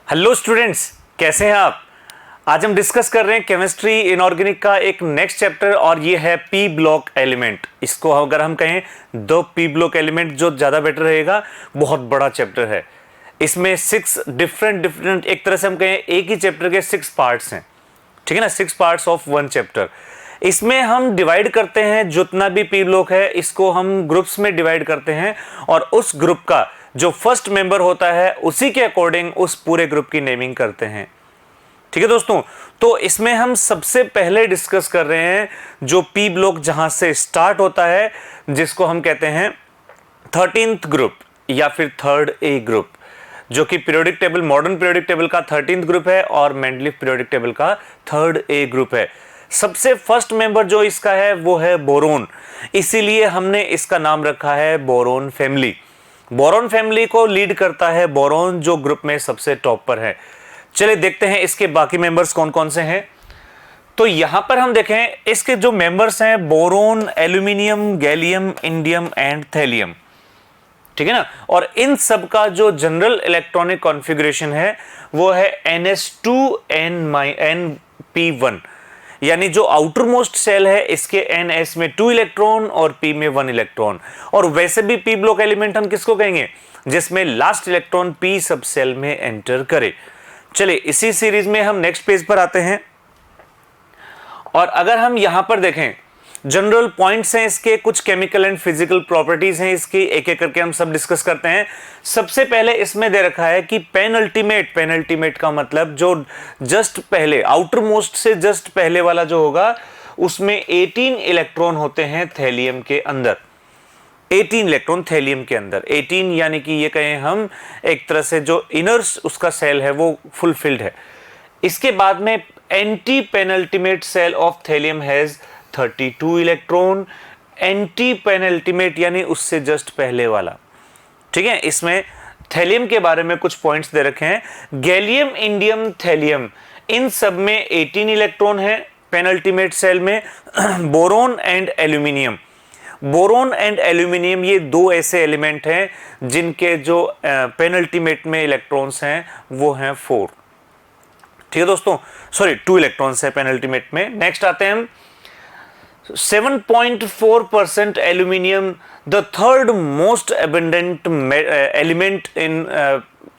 Hello students, कैसे हैं आप। आज हम डिस्कस कर रहे हैं केमिस्ट्री इनऑर्गेनिक का एक नेक्स्ट चैप्टर और ये है पी ब्लॉक एलिमेंट। इसको अगर हम कहें द पी ब्लॉक एलिमेंट जो ज़्यादा बेटर रहेगा। बहुत बड़ा चैप्टर है, इसमें 6 डिफरेंट एक तरह से हम कहें एक ही चैप्टर के 6 पार्ट्स हैं, ठीक है ना। 6 पार्ट्स ऑफ 1 चैप्टर। इसमें हम डिवाइड करते हैं, जितना भी पी ब्लॉक है इसको हम ग्रुप्स में डिवाइड करते हैं और उस ग्रुप का जो फर्स्ट मेंबर होता है उसी के अकॉर्डिंग उस पूरे ग्रुप की नेमिंग करते हैं, ठीक है दोस्तों। तो इसमें हम सबसे पहले डिस्कस कर रहे हैं जो पी ब्लॉक जहां से स्टार्ट होता है, जिसको हम कहते हैं 13th ग्रुप या फिर थर्ड ए ग्रुप, जो कि periodic table, modern periodic table का 13th ग्रुप है और मेंडलीफ पीरियोडिक टेबल का थर्ड ए ग्रुप है। सबसे फर्स्ट मेंबर जो इसका है वो है बोरोन, इसीलिए हमने इसका नाम रखा है बोरोन फैमिली। बोरोन फैमिली को लीड करता है बोरोन, जो ग्रुप में सबसे टॉप पर है। चलिए देखते हैं इसके बाकी मेंबर्स कौन कौन से हैं। तो यहां पर हम देखें इसके जो मेंबर्स हैं, boron, aluminium, gallium, indium and thallium, ठीक है ना। और इन सब का जो जनरल इलेक्ट्रॉनिक कॉन्फ़िगरेशन है वो है NS2N-P1, यानी जो आउटर मोस्ट सेल है इसके NS में 2 इलेक्ट्रॉन और P में 1 इलेक्ट्रॉन। और वैसे भी पी ब्लॉक एलिमेंट हम किसको कहेंगे, जिसमें लास्ट इलेक्ट्रॉन P सब सेल में एंटर करे। चलिए इसी सीरीज में हम नेक्स्ट पेज पर आते हैं और अगर हम यहां पर देखें जनरल पॉइंट्स हैं इसके, कुछ केमिकल एंड फिजिकल प्रॉपर्टीज हैं इसकी, एक एक करके हम सब डिस्कस करते हैं। सबसे पहले इसमें दे रखा है कि पेनल्टीमेट का मतलब जो जस्ट पहले, आउटर मोस्ट से जस्ट पहले वाला जो होगा उसमें 18 इलेक्ट्रॉन होते हैं थैलियम के अंदर। 18 इलेक्ट्रॉन थैलियम के अंदर, 18 यानी कि ये कहें हम एक तरह से जो इनर उसका सेल है वो फुलफिल्ड है। इसके बाद में anti penultimate shell of thallium has 32 electron. Anti penultimate यानी उससे जस्ट पहले वाला, ठीक है। इसमें थैलियम के बारे में कुछ पॉइंट्स दे रखे हैं। गैलियम, इंडियम, थैलियम, इन सब में 18 इलेक्ट्रॉन है पेनल्टीमेट सेल में। Boron and aluminium, boron and aluminium ये दो ऐसे एलिमेंट हैं जिनके जो पेनल्टीमेट में इलेक्ट्रॉन्स हैं वो हैं 4, ठीक है दोस्तों। सॉरी 2 इलेक्ट्रॉन्स है पेनल्टीमेट में। नेक्स्ट आते हैं हम 7.4% aluminium, the third most abundant element in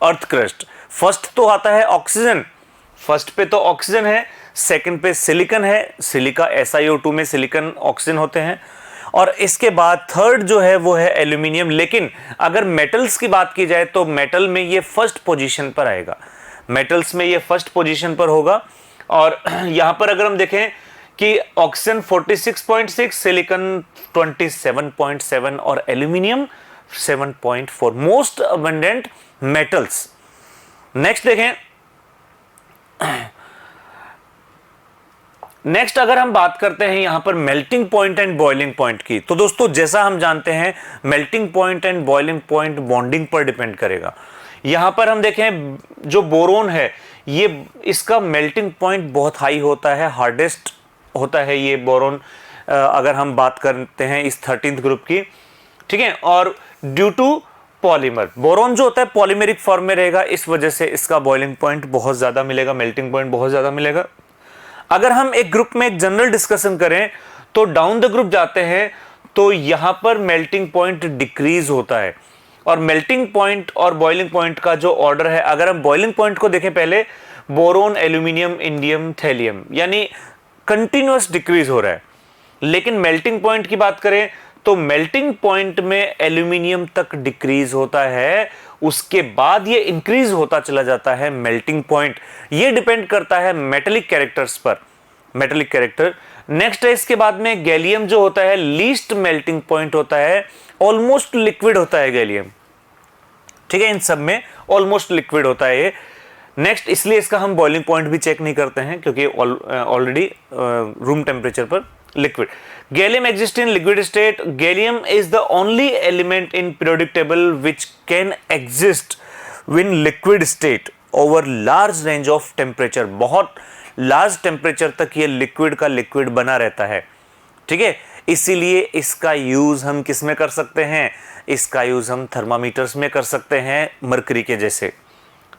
earth crust. First तो आता है ऑक्सीजन, फर्स्ट पे तो ऑक्सीजन है, सेकंड पे सिलिकॉन है, सिलिका SiO2 में सिलिकॉन ऑक्सीजन होते हैं, और इसके बाद थर्ड जो है वो है एल्यूमिनियम। लेकिन अगर मेटल्स की बात की जाए तो मेटल में ये फर्स्ट पोजीशन पर आएगा, मेटल्स में ये फर्स्ट पोजीशन पर होगा। और यहां पर अगर हम देखें कि ऑक्सीजन 46.6, सिलिकॉन 27.7 और aluminium 7.4, most abundant metals. Next देखें, नेक्स्ट अगर हम बात करते हैं यहां पर melting point and boiling point की, तो दोस्तों जैसा हम जानते हैं melting point and boiling point bonding पर डिपेंड करेगा। यहां पर हम देखें जो बोरोन है ये, इसका मेल्टिंग पॉइंट बहुत हाई होता है, हार्डेस्ट होता है ये बोरोन, अगर हम बात करते हैं इस 13th ग्रुप की, ठीक है। और ड्यू टू पॉलीमर, बोरोन जो होता है पॉलीमेरिक फॉर्म में रहेगा, इस वजह से इसका बॉइलिंग पॉइंट बहुत ज्यादा मिलेगा, मेल्टिंग पॉइंट बहुत ज्यादा मिलेगा। अगर हम एक ग्रुप में एक जनरल डिस्कशन करें तो डाउन द ग्रुप जाते हैं तो यहां पर मेल्टिंग पॉइंट डिक्रीज होता है। और मेल्टिंग पॉइंट और बॉइलिंग पॉइंट का जो ऑर्डर है, अगर हम बॉइलिंग पॉइंट को देखें पहले, बोरोन, एल्यूमिनियम, इंडियम, थैलियम, यानी कंटिन्यूअस डिक्रीज हो रहा है। लेकिन मेल्टिंग पॉइंट की बात करें तो मेल्टिंग पॉइंट में एल्यूमिनियम तक डिक्रीज होता है, उसके बाद ये इंक्रीज होता चला जाता है मेल्टिंग पॉइंट। ये डिपेंड करता है मेटेलिक कैरेक्टर्स पर, मेटेलिक कैरेक्टर। नेक्स्ट है इसके बाद में गैलियम जो होता है लीस्ट मेल्टिंग पॉइंट होता है, ऑलमोस्ट लिक्विड होता है गैलियम, ठीक है। इन सब में ऑलमोस्ट लिक्विड होता है ये। नेक्स्ट, इसलिए इसका हम बॉइलिंग पॉइंट भी चेक नहीं करते हैं क्योंकि ऑलरेडी रूम टेम्परेचर पर liquid. Gallium exist in liquid state. Gallium is the only element in periodic table which can exist in liquid state over large range of temperature. बहुत large temperature तक ये liquid का liquid बना रहता है, ठीक है। इसीलिए इसका यूज हम किस में कर सकते हैं, इसका यूज हम थर्मामीटर्स में कर सकते हैं, मरकरी के जैसे,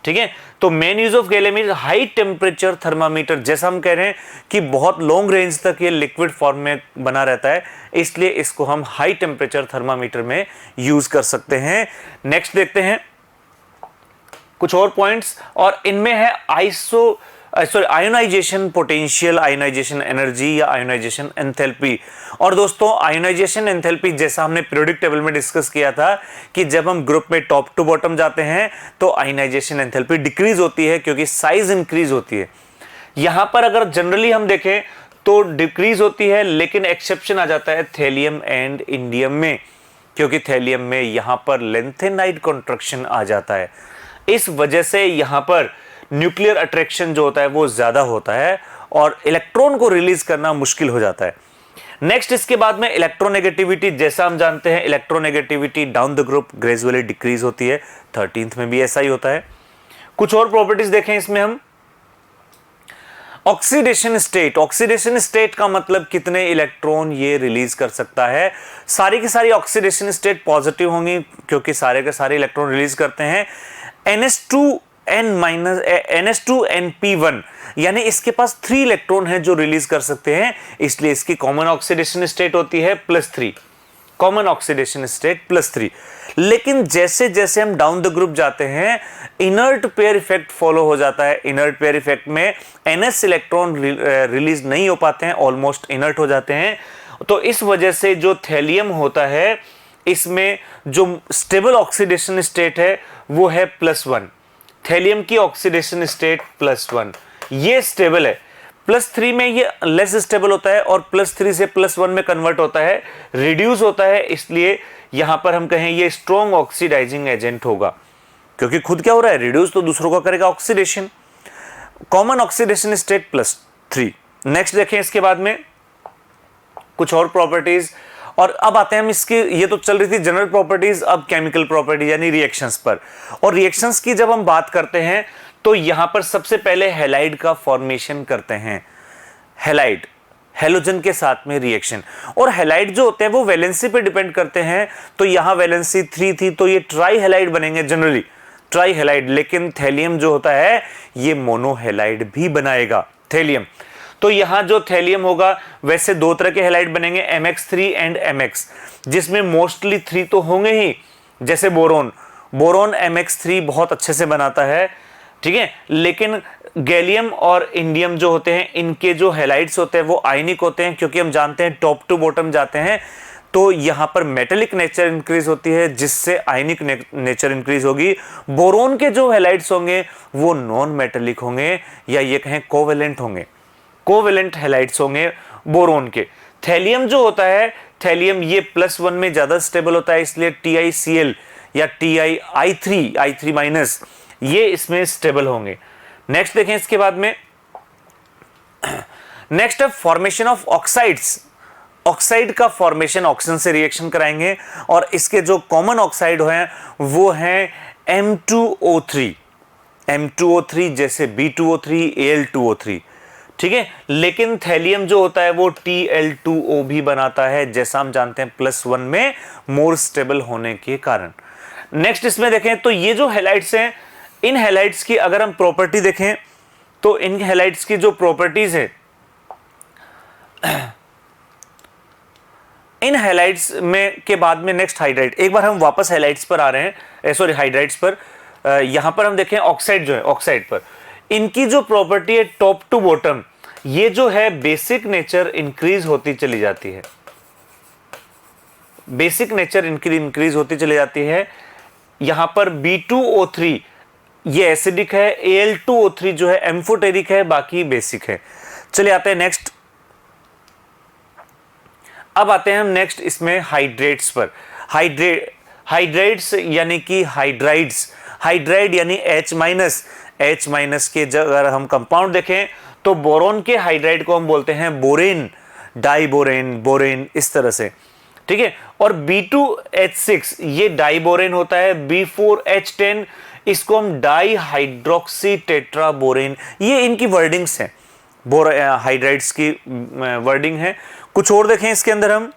ठीक है। तो main use of gallium is high temperature thermometer, जैसा हम कह रहे हैं कि बहुत लॉन्ग रेंज तक ये लिक्विड फॉर्म में बना रहता है, इसलिए इसको हम हाई टेम्परेचर थर्मामीटर में यूज कर सकते हैं। नेक्स्ट देखते हैं कुछ और पॉइंट्स, और इनमें है आयोनाइजेशन पोटेंशियल, आयोनाइजेशन एनर्जी या आयोनाइजेशन एंथैल्पी। और दोस्तों आयोनाइजेशन एंथैल्पी जैसा हमने पीरियोडिक टेबल में डिस्कस किया था कि जब हम ग्रुप में टॉप टू बॉटम जाते हैं तो आयोनाइजेशन एंथैल्पी डिक्रीज होती है क्योंकि साइज इंक्रीज होती है। यहां पर अगर जनरली हम देखें तो डिक्रीज होती है, लेकिन एक्सेप्शन आ जाता है थैलियम एंड इंडियम में, क्योंकि थैलियम में यहां पर लेंथेनाइड कॉन्ट्रैक्शन आ जाता है। इस वजह से यहां पर न्यूक्लियर अट्रैक्शन जो होता है वो ज्यादा होता है और इलेक्ट्रॉन को रिलीज करना मुश्किल हो जाता है। नेक्स्ट इसके बाद में इलेक्ट्रोनेगेटिविटी, जैसा हम जानते हैं electronegativity down the group gradually decrease होती है, 13th में भी ऐसा ही होता है। कुछ और प्रॉपर्टीज देखें इसमें हम। ऑक्सीडेशन स्टेट, ऑक्सीडेशन स्टेट का मतलब कितने इलेक्ट्रॉन ये रिलीज कर सकता है। सारी की सारी ऑक्सीडेशन स्टेट पॉजिटिव होंगी क्योंकि सारे के सारे इलेक्ट्रॉन रिलीज करते हैं। NH2N-NP1 यानी इसके पास 3 इलेक्ट्रॉन है जो रिलीज कर सकते हैं, इसलिए इसकी कॉमन ऑक्सीडेशन स्टेट होती है +3, कॉमन ऑक्सीडेशन स्टेट +3। लेकिन जैसे जैसे हम डाउन द ग्रुप जाते हैं इनर्ट पेयर इफेक्ट फॉलो हो जाता है। इनर्ट पेयर इफेक्ट में NS इलेक्ट्रॉन रिलीज नहीं हो पाते हैं, ऑलमोस्ट इनर्ट हो जाते हैं। तो इस वजह से जो थैलियम होता है इसमें जो स्टेबल ऑक्सीडेशन स्टेट है वो है +1। थैलियम की ऑक्सीडेशन स्टेट +1, ये स्टेबल है। +3 में ये लेस स्टेबल होता है और +3 से +1 में कन्वर्ट होता है, रिड्यूस होता है, इसलिए यहां पर हम कहें ये स्ट्रॉन्ग ऑक्सीडाइजिंग एजेंट होगा, क्योंकि खुद क्या हो रहा है, रिड्यूस तो दूसरों का करेगा oxidation. Common oxidation state +3। Next देखें इसके बाद में कुछ और प्रॉपर्टीज, और अब आते हैं हम इसकी, ये तो चल रही थी जनरल प्रॉपर्टीज, अब केमिकल प्रॉपर्टीज यानी रिएक्शंस पर। और रिएक्शंस की जब हम बात करते हैं तो यहां पर सबसे पहले हैलाइड का फॉर्मेशन करते हैं। हैलाइड, हैलोजन के साथ में रिएक्शन, और हैलाइड जो होते हैं वो वैलेंसी पे डिपेंड करते हैं। तो यहां वैलेंसी 3 थी तो ये ट्राई हैलाइड बनेंगे, जनरली ट्राई हैलाइड। लेकिन थैलियम जो होता है ये मोनोहैलाइड भी बनाएगा थैलियम। तो यहां जो थैलियम होगा वैसे 2 तरह के हैलाइड बनेंगे, MX3 एंड MX, जिसमें मोस्टली 3 तो होंगे ही, जैसे बोरोन, बोरोन MX3 बहुत अच्छे से बनाता है, ठीक है। लेकिन गैलियम और इंडियम जो होते हैं इनके जो हैलाइड्स होते हैं वो आयनिक होते हैं, क्योंकि हम जानते हैं टॉप टू बॉटम जाते हैं तो यहां पर मेटेलिक नेचर इंक्रीज होती है, जिससे आयनिक नेचर इंक्रीज होगी। बोरोन के जो हैलाइड्स होंगे वो नॉन मेटेलिक होंगे, या ये कहें कोवेलेंट होंगे, कोवेलेंट हैलाइड्स होंगे बोरोन के। थैलियम जो होता है, थैलियम ये +1 में ज्यादा स्टेबल होता है, इसलिए TiCl या TiI3 ये इसमें स्टेबल होंगे। नेक्स्ट देखें इसके बाद में, नेक्स्ट है फॉर्मेशन ऑफ ऑक्साइड्स। ऑक्साइड का फॉर्मेशन ऑक्सीजन से रिएक्शन कराएंगे, और इसके जो कॉमन ऑक्साइड हैं वो हैं M2O3, M2O3 जैसे B2O3, Al2O3, ठीक है। लेकिन थैलियम जो होता है वो Tl2O भी बनाता है, जैसा हम जानते हैं +1 में मोर स्टेबल होने के कारण। नेक्स्ट इसमें देखें तो ये जो हैलाइड्स हैं, इन हैलाइड्स की अगर हम प्रॉपर्टी देखें तो इन हैलाइड्स की जो प्रॉपर्टीज है, इन हैलाइड्स में के बाद में नेक्स्ट हाइड्राइड। एक बार हम वापस हैलाइड्स पर आ रहे हैं, सॉरी हाइड्राइड्स पर। यहां पर हम देखें ऑक्साइड जो है, ऑक्साइड पर इनकी जो प्रॉपर्टी है टॉप टू बॉटम, ये जो है बेसिक नेचर इंक्रीज होती चली जाती है, बेसिक नेचर इंक्रीज होती चली जाती है। यहां पर B2O3 ये एसिडिक है, Al2O3 जो है एम्फोटेरिक है, बाकी बेसिक है। चलिए आते हैं नेक्स्ट, अब आते हैं हम नेक्स्ट इसमें हाइड्रेट्स पर। हाइड्रेट्स यानी कि हाइड्राइड्स, हाइड्राइड यानी H- के अगर हम कंपाउंड देखें तो बोरोन के हाइड्राइड को हम बोलते हैं बोरेन, डाइबोरेन, बोरेन, इस तरह से, ठीक है। और B2H6 ये डाइबोरेन होता है, B4H10 इसको हम डाई हाइड्रोक्सी टेट्राबोरेन, ये इनकी वर्डिंग्स हैं, हाइड्राइड्स की वर्डिंग है। कुछ और देखें इसके अंदर हम,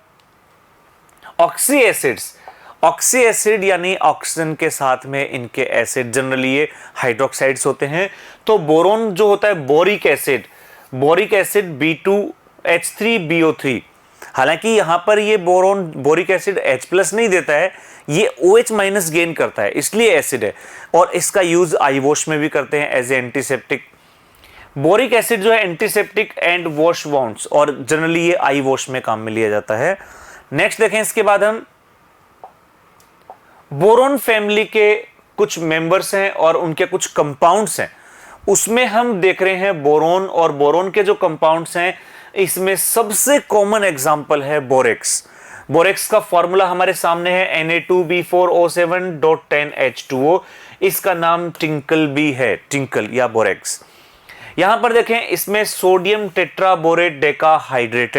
ऑक्सी एसिड्स। ऑक्सी एसिड यानी ऑक्सीजन के साथ में इनके एसिड, जनरली ये हाइड्रोक्साइड्स होते हैं। तो बोरोन जो होता है बोरिक एसिड B2H3BO3, हालांकि यहां पर ये बोरोन बोरिक एसिड H+ नहीं देता है, ये OH- गेन करता है, इसलिए एसिड है। और इसका यूज आई वॉश में भी करते हैं as a antiseptic. Boric acid जो है एंटीसेप्टिक एंड वॉश वाउंड्स, और जनरली ये आई वॉश में काम में लिया जाता है। नेक्स्ट देखें, इसके बाद हम बोरोन फैमिली के कुछ मेंबर्स हैं और उनके कुछ कंपाउंड्स हैं, उसमें हम देख रहे हैं बोरोन। और बोरोन के जो कंपाउंड्स हैं, इसमें सबसे कॉमन एग्जांपल है बोरेक्स। बोरेक्स का फॉर्मूला हमारे सामने है Na2B4O7.10H2O। इसका नाम टिंकल भी है, टिंकल या बोरेक्स। यहां पर देखें, इसमें सोडियम टेट्राबोरेट डेकाहाइड्रेट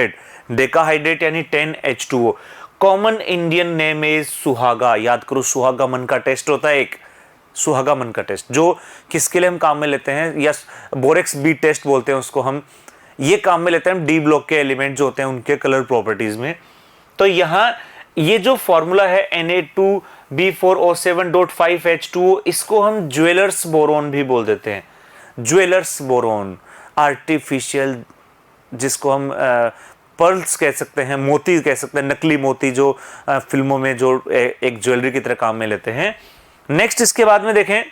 यानी 10H2O। Common Indian name is सुहागा। याद करो, सुहागा मन का टेस्ट होता है एक, सुहागा मन का टेस्ट, जो किसके लिए हम काम में लेते हैं, या बोरेक्स बी टेस्ट बोलते हैं उसको हम। ये काम में लेते हैं हम डी ब्लॉक के एलिमेंट जो होते हैं उनके कलर प्रॉपर्टीज में। तो यहां ये जो फॉर्मूला है Na2B4O7.5H2O, इसको हम ज्वेलर्स बोरोन भी बोल देते हैं। ज्वेलर्स बोरोन, आर्टिफिशियल, जिसको हम पर्ल्स कह सकते हैं, मोती कह सकते हैं, नकली मोती जो फिल्मों में जो एक ज्वेलरी की तरह काम में लेते हैं। नेक्स्ट इसके बाद में देखें,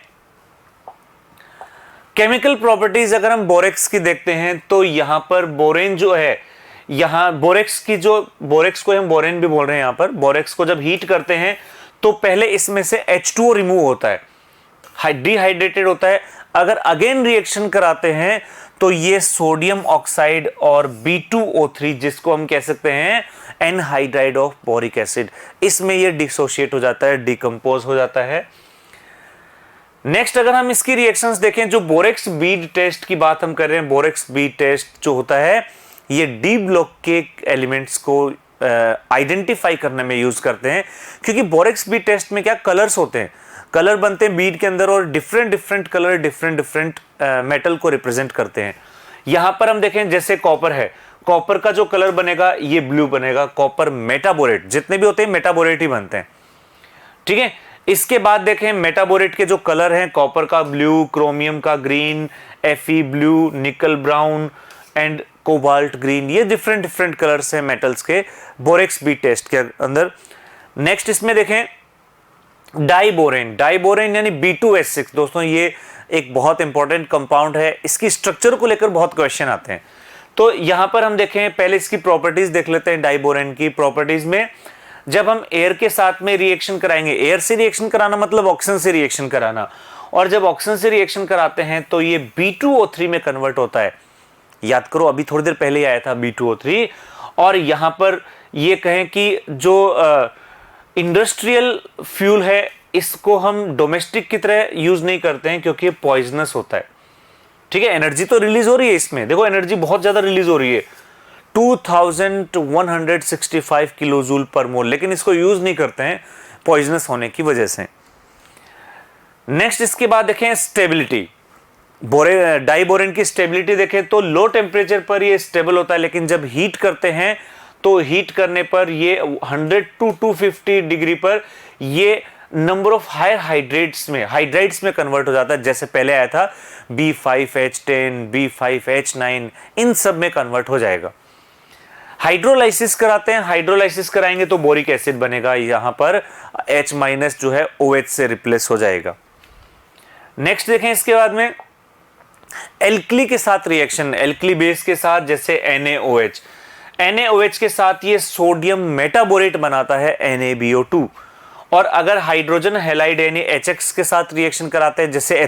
केमिकल प्रॉपर्टीज अगर हम बोरेक्स की देखते हैं, तो यहां पर बोरेन जो है, यहां बोरेक्स को हम बोरेन भी बोल रहे हैं। यहां पर बोरेक्स को जब हीट करते हैं तो पहले इसमें से H2O रिमूव होता है, डिहाइड्रेटेड होता है। अगर अगेन रिएक्शन कराते हैं तो ये सोडियम ऑक्साइड और B2O3, जिसको हम कह सकते हैं एनहाइड्राइड ऑफ बोरिक एसिड, इसमें ये डिसोशिएट हो जाता है, डिकम्पोज हो जाता है। नेक्स्ट अगर हम इसकी रिएक्शंस देखें, जो बोरेक्स बीड टेस्ट की बात हम कर रहे हैं, बोरेक्स बीड टेस्ट जो होता है, ये डी ब्लॉक के एलिमेंट्स को आइडेंटिफाई करने में यूज करते हैं। क्योंकि बोरेक्स बीड टेस्ट में क्या कलर्स होते हैं, कलर बनते हैं बीड के अंदर, और डिफरेंट कलर डिफरेंट मेटल को रिप्रेजेंट करते हैं। यहां पर हम देखें, जैसे कॉपर है, कॉपर का जो कलर बनेगा ये ब्लू बनेगा। कॉपर मेटाबोरेट, जितने भी होते हैं मेटाबोरेट ही बनते हैं, ठीक है। इसके बाद देखें, मेटाबोरेट के जो कलर हैं, कॉपर का ब्लू, क्रोमियम का ग्रीन, Fe ब्लू, निकल ब्राउन एंड कोबाल्ट ग्रीन, ये डिफरेंट कलर्स हैं मेटल्स के बोरेक्स बी टेस्ट के अंदर। नेक्स्ट इसमें देखें डाइबोरेन यानी B2H6। दोस्तों ये एक बहुत इंपॉर्टेंट कंपाउंड है, इसकी स्ट्रक्चर को लेकर बहुत क्वेश्चन आते हैं। तो यहां पर हम देखें, पहले इसकी प्रॉपर्टीज देख लेते हैं। डाइबोरेन की प्रॉपर्टीज में, जब हम एयर के साथ में रिएक्शन कराएंगे, एयर से रिएक्शन कराना मतलब ऑक्सीजन से रिएक्शन कराना, और जब ऑक्सीजन से रिएक्शन कराते हैं तो ये B2O3 में कन्वर्ट होता है। याद करो, अभी थोड़ी देर पहले आया था B2O3। और यहां पर ये कहें कि जो इंडस्ट्रियल फ्यूल है, इसको हम डोमेस्टिक की तरह यूज नहीं करते हैं, क्योंकि ये पॉइजनस होता है, ठीक है। एनर्जी तो रिलीज हो रही है इसमें, देखो एनर्जी बहुत ज्यादा रिलीज हो रही है, 2165 किलो जूल पर मोल, लेकिन इसको यूज नहीं करते हैं पॉइजनस होने की वजह से। नेक्स्ट इसके बाद देखें स्टेबिलिटी। डाइबोरेन की स्टेबिलिटी देखें तो लो टेम्परेचर पर ये स्टेबल होता है, लेकिन जब हीट करते हैं तो हीट करने पर ये 100 to 250 डिग्री पर ये नंबर ऑफ हायर हाइड्राइड्स में कन्वर्ट हो जाता है। जैसे पहले आया था B5H10, B5H9, इन सब में कन्वर्ट हो जाएगा। हाइड्रोलाइसिस कराते हैं, हाइड्रोलाइसिस कराएंगे तो बोरिक एसिड बनेगा, यहां पर H- जो है OH से रिप्लेस हो जाएगा। नेक्स्ट देखें, इसके बाद में एल्कली के साथ रिएक्शन, एल्कली बेस के साथ, जैसे NaOH के साथ ये सोडियम मेटाबोरेट बनाता है NaBO2। और अगर हाइड्रोजन हैलाइड यानी HX के साथ रिएक्शन कराते हैं, जैसे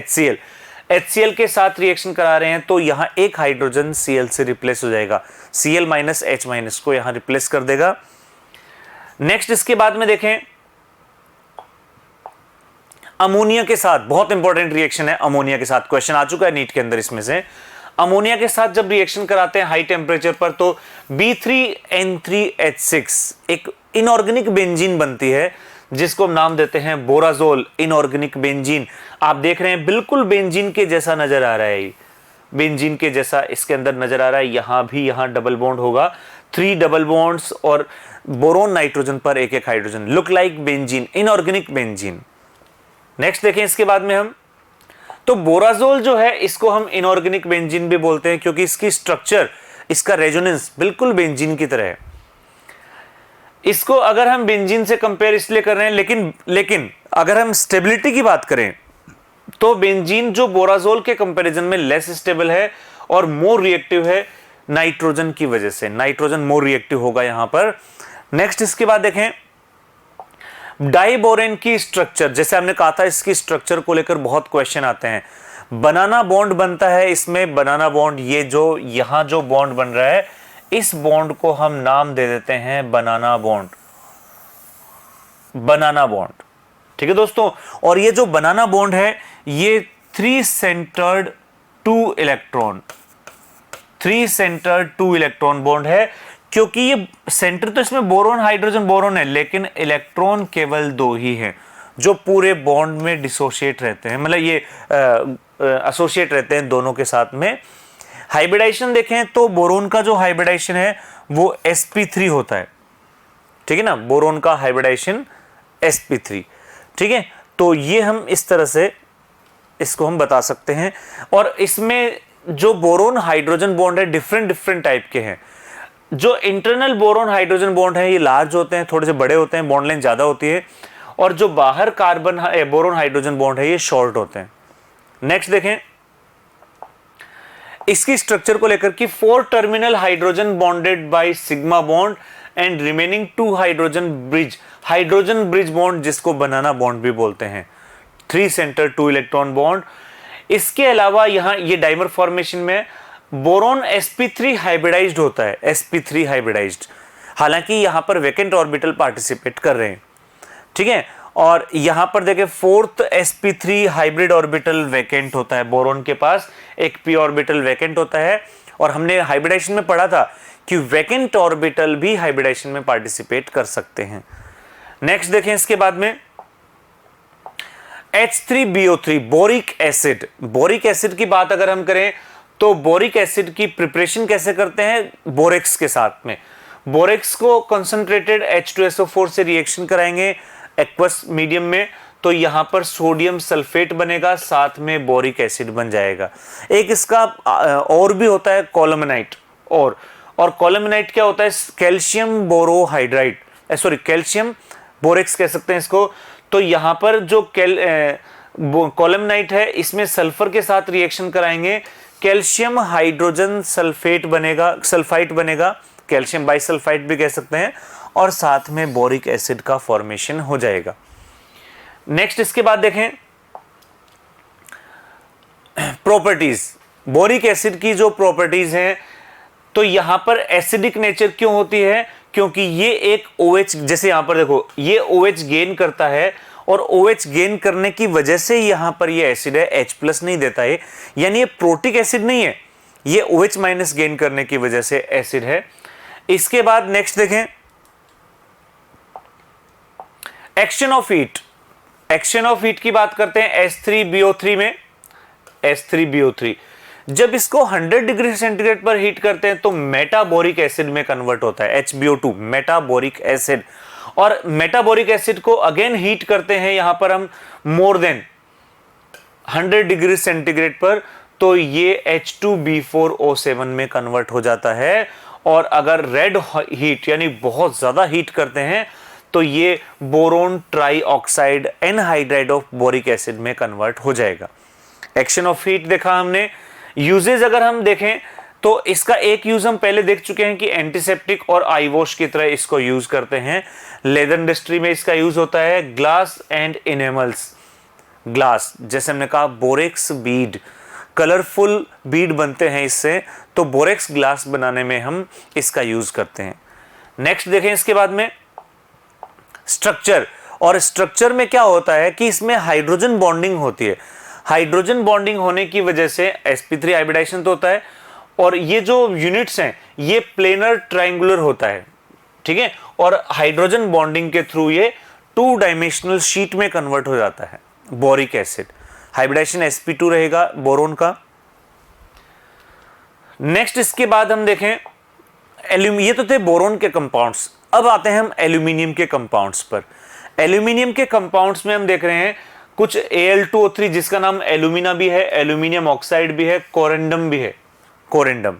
HCl के साथ रिएक्शन करा रहे हैं, तो यहां एक हाइड्रोजन Cl से रिप्लेस हो जाएगा, Cl- H- को यहां रिप्लेस कर देगा। नेक्स्ट इसके बाद में देखें, अमोनिया के साथ, बहुत इंपॉर्टेंट रिएक्शन है अमोनिया के साथ, क्वेश्चन आ चुका है नीट के अंदर इसमें से। अमोनिया के साथ जब रिएक्शन कराते हैं हाई टेम्परेचर पर, तो B3N3H6 एक इनऑर्गेनिक बेंजीन बनती है, जिसको हम नाम देते हैं बोराजोल इनऑर्गेनिक बेंजीन। आप देख रहे हैं बिल्कुल बेंजीन के जैसा नजर आ रहा है, बेंजीन के जैसा इसके अंदर नजर आ रहा है। यहां भी, यहां डबल बॉन्ड होगा, 3 डबल बॉन्ड्स, और बोरोन नाइट्रोजन पर एक एक hydrogen, look like benzene, inorganic benzene. Next देखें इसके बाद में हम, तो बोराजोल जो है इसको हम इनऑर्गेनिक बेंजीन भी बोलते हैं क्योंकि इसकी स्ट्रक्चर, इसका रेजोनेंस बिल्कुल बेंजीन की तरह है। इसको अगर हम बेंजीन से कंपेयर इसलिए कर रहे हैं, लेकिन अगर हम स्टेबिलिटी की बात करें तो बेंजीन जो बोराजोल के कंपैरिजन में लेस स्टेबल है और मोर रिएक्टिव है नाइट्रोजन की वजह से। नाइट्रोजन मोर रिएक्टिव होगा यहां पर। नेक्स्ट इसके बाद देखें डाइबोरेन की स्ट्रक्चर, जैसे हमने कहा था इसकी स्ट्रक्चर को लेकर बहुत क्वेश्चन आते हैं। बनाना बॉन्ड बनता है इसमें, बनाना बॉन्ड, ये जो यहां जो बॉन्ड बन रहा है इस बॉन्ड को हम नाम दे देते हैं बनाना बॉन्ड, बनाना बॉन्ड। ठीक है दोस्तों, और ये जो बनाना बॉन्ड है ये 3 centred 2 electron, 3 centred 2 electron bond है क्योंकि ये सेंटर तो इसमें बोरोन हाइड्रोजन बोरोन है लेकिन इलेक्ट्रॉन केवल 2 ही हैं जो पूरे बॉन्ड में डिसोशिएट रहते हैं, मतलब ये एसोसिएट रहते हैं दोनों के साथ में। हाइब्रिडाइजेशन देखें तो बोरोन का जो हाइब्रिडाइजेशन है वो sp3 होता है। ठीक है ना, बोरोन का हाइब्रिडाइजेशन sp3। ठीक है, तो ये हम इस तरह से इसको हम बता सकते हैं। और इसमें जो बोरोन हाइड्रोजन बॉन्ड है डिफरेंट टाइप के हैं। जो इंटरनल बोरोन हाइड्रोजन बॉन्ड है ये लार्ज होते हैं, थोड़े से बड़े होते हैं, बॉन्ड लेंथ ज्यादा होती है, और जो बाहर कार्बन बोरोन हाइड्रोजन बॉन्ड है ये शॉर्ट होते हैं। नेक्स्ट देखें इसकी स्ट्रक्चर को लेकर कि 4 terminal hydrogen bonded by sigma bond and remaining 2 hydrogen bridge bond जिसको बनाना बॉन्ड भी बोलते हैं, 3 सेंटर 2 इलेक्ट्रॉन बॉन्ड। इसके अलावा यहां ये डाइमर फॉर्मेशन में बोरोन sp3 हाइब्रिडाइज्ड होता है, sp3 हाइब्रिडाइज्ड, हालांकि यहां पर वैकेंट ऑर्बिटल पार्टिसिपेट कर रहे हैं। ठीक है, और यहां पर देखें 4th sp3 hybrid orbital vacant होता है, बोरोन के पास एक p ऑर्बिटल वैकेंट होता है। और हमने हाइब्रिडाइजेशन में पढ़ा था कि वैकेंट ऑर्बिटल भी हाइब्रिडाइजेशन में पार्टिसिपेट कर सकते हैं। नेक्स्ट देखें इसके बाद में H3BO3 boric acid. Boric acid की बात अगर हम करें तो बोरिक एसिड की प्रिपरेशन कैसे करते हैं, बोरेक्स के साथ में। बोरेक्स को कंसंट्रेटेड H2SO4 से रिएक्शन कराएंगे एक्वस मीडियम में, तो यहां पर सोडियम सल्फेट बनेगा, साथ में बोरिक एसिड बन जाएगा। एक इसका और भी होता है कॉलमनाइट, और कॉलमनाइट क्या होता है, calcium borohydride, sorry calcium borax कह सकते हैं इसको। तो यहां पर जो कॉलमनाइट है इसमें सल्फर के साथ रिएक्शन कराएंगे, कैल्शियम हाइड्रोजन सल्फेट बनेगा, सल्फाइट बनेगा, कैल्शियम बाइसल्फाइट भी कह सकते हैं, और साथ में बोरिक एसिड का फॉर्मेशन हो जाएगा। नेक्स्ट इसके बाद देखें प्रॉपर्टीज, बोरिक एसिड की जो प्रॉपर्टीज हैं, तो यहां पर एसिडिक नेचर क्यों होती है, क्योंकि ये एक OH, जैसे यहां पर देखो ये OH गेन करता है, और OH गेन करने की वजह से यहां पर ये एसिड है, H+ नहीं देता है, यानी ये प्रोटिक एसिड नहीं है, ये OH- गेन करने की वजह से एसिड है। इसके बाद नेक्स्ट देखें action of heat. Action of heat की बात करते हैं H3BO3 में। H3BO3 जब इसको 100 डिग्री सेंटीग्रेड पर हीट करते हैं तो मेटाबोरिक एसिड में कन्वर्ट होता है, HBO2 मेटाबोरिक एसिड। और मेटाबोरिक एसिड को अगेन हीट करते हैं यहां पर हम मोर देन 100 डिग्री सेंटीग्रेड पर, तो ये H2B4O7 में कन्वर्ट हो जाता है। और अगर रेड हीट यानी बहुत ज्यादा हीट करते हैं तो ये boron try oxide anhydride of boric acid में कन्वर्ट हो जाएगा। एक्शन ऑफ हीट देखा हमने। यूजेज अगर हम देखें तो इसका एक यूज हम पहले देख चुके हैं कि एंटीसेप्टिक और आई वॉश की तरह इसको यूज करते हैं। लेदर इंडस्ट्री में इसका यूज होता है। ग्लास एंड इनेमल्स, ग्लास जैसे हमने कहा बोरेक्स बीड, कलरफुल बीड बनते हैं इससे, तो बोरेक्स ग्लास बनाने में हम इसका यूज करते हैं। नेक्स्ट देखें इसके बाद में स्ट्रक्चर। और स्ट्रक्चर में क्या होता है कि इसमें हाइड्रोजन बॉन्डिंग होती है। हाइड्रोजन बॉन्डिंग होने की वजह से sp3 हाइब्रिडाइजेशन तो होता है, और ये जो यूनिट्स हैं ये प्लेनर ट्रायंगुलर होता है, ठीक है। और हाइड्रोजन बॉन्डिंग के थ्रू ये 2 डायमेंशनल शीट में कन्वर्ट हो जाता है बोरिक एसिड। हाइब्रिडाइजेशन sp2 रहेगा बोरोन का। नेक्स्ट इसके बाद हम देखें ये तो थे बोरोन के कंपाउंड्स। अब आते हैं हम एल्यूमिनियम के कंपाउंड्स पर। एल्यूमिनियम के कंपाउंड्स में हम देख रहे हैं कुछ Al2O3 जिसका नाम एल्यूमिना भी है, एल्यूमिनियम ऑक्साइड भी है, कोरेंडम भी है, कोरेंडम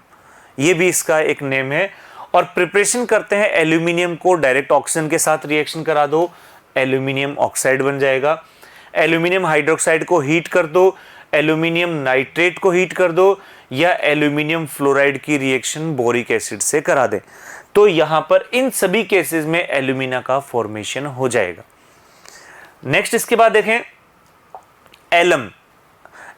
ये भी इसका एक नेम है। और प्रिपरेशन करते हैं एल्यूमिनियम को डायरेक्ट ऑक्सीजन के साथ रिएक्शन करा दो, एल्यूमिनियम ऑक्साइड बन जाएगा। एल्यूमिनियम हाइड्रोक्साइड को हीट कर दो, एल्यूमिनियम नाइट्रेट को हीट कर दो, या एल्यूमिनियम फ्लोराइड की रिएक्शन बोरिक एसिड से करा दे, तो यहां पर इन सभी केसेस में एल्यूमिना का फॉर्मेशन हो जाएगा। नेक्स्ट इसके बाद देखें एलम।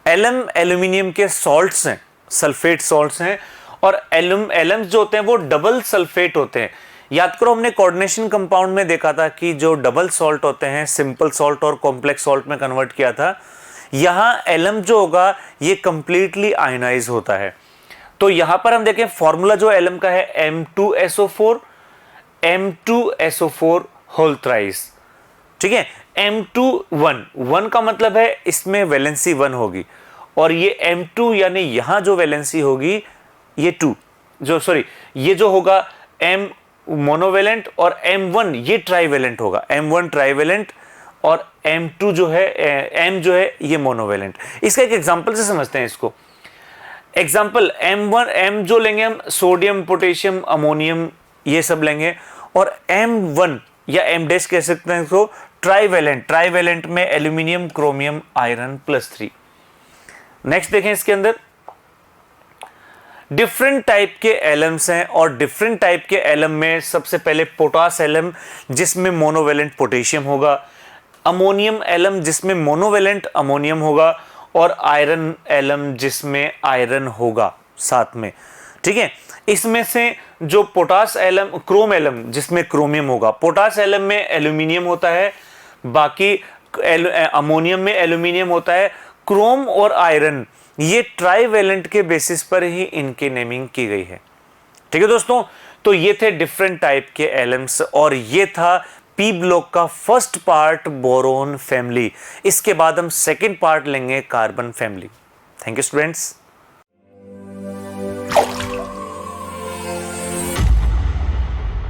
एलम एल्यूमिनियम के सॉल्ट्स हैं, सल्फेट सॉल्ट्स हैं, और एलम्स जो होते हैं वो डबल सल्फेट होते हैं। याद करो हमने कोऑर्डिनेशन कंपाउंड में देखा था कि जो डबल सॉल्ट होते हैं सिंपल सॉल्ट और कॉम्प्लेक्स सॉल्ट में कन्वर्ट किया था। यहां एलम जो होगा ये कंप्लीटली आयनाइज होता है। तो यहां पर हम देखें फॉर्मूला जो एलम का है M2SO4 M2SO4 होल थ्राइस, ठीक है। M2 1 का मतलब है इसमें वैलेंसी 1 होगी, और ये M2 यानी यहां जो वैलेंसी होगी ये 2, ये जो होगा M मोनोवेलेंट, और M1 ये ट्राइवेलेंट होगा, M1 ट्राइवेलेंट और M2 जो है M जो है ये मोनोवेलेंट। इसका एक एग्जांपल से समझते हैं इसको। एग्जांपल M जो लेंगे हम सोडियम पोटेशियम अमोनियम ये सब लेंगे, और M1 या M डैश कह सकते हैं इसको ट्राइवेलेंट में एल्यूमिनियम क्रोमियम आयरन +3। नेक्स्ट देखें इसके अंदर डिफरेंट टाइप के एलम्स हैं, और डिफरेंट टाइप के एलम में सबसे पहले पोटास एलम जिसमें मोनोवेलेंट पोटेशियम होगा, अमोनियम एलम जिसमें मोनोवेलेंट अमोनियम होगा, और आयरन एलम जिसमें आयरन होगा साथ में, ठीक है। इसमें से जो पोटास एलम, क्रोम एलम जिसमें क्रोमियम होगा, पोटास एलम में एल्यूमिनियम होता है, बाकी अमोनियम में एल्यूमिनियम होता है, क्रोम और आयरन ये ट्राइवेलेंट के बेसिस पर ही इनकी नेमिंग की गई है, ठीक है दोस्तों। तो ये थे डिफरेंट टाइप के एलम्स, और ये था पी ब्लॉक का फर्स्ट पार्ट बोरोन फैमिली। इसके बाद हम सेकंड पार्ट लेंगे carbon family. Thank you students.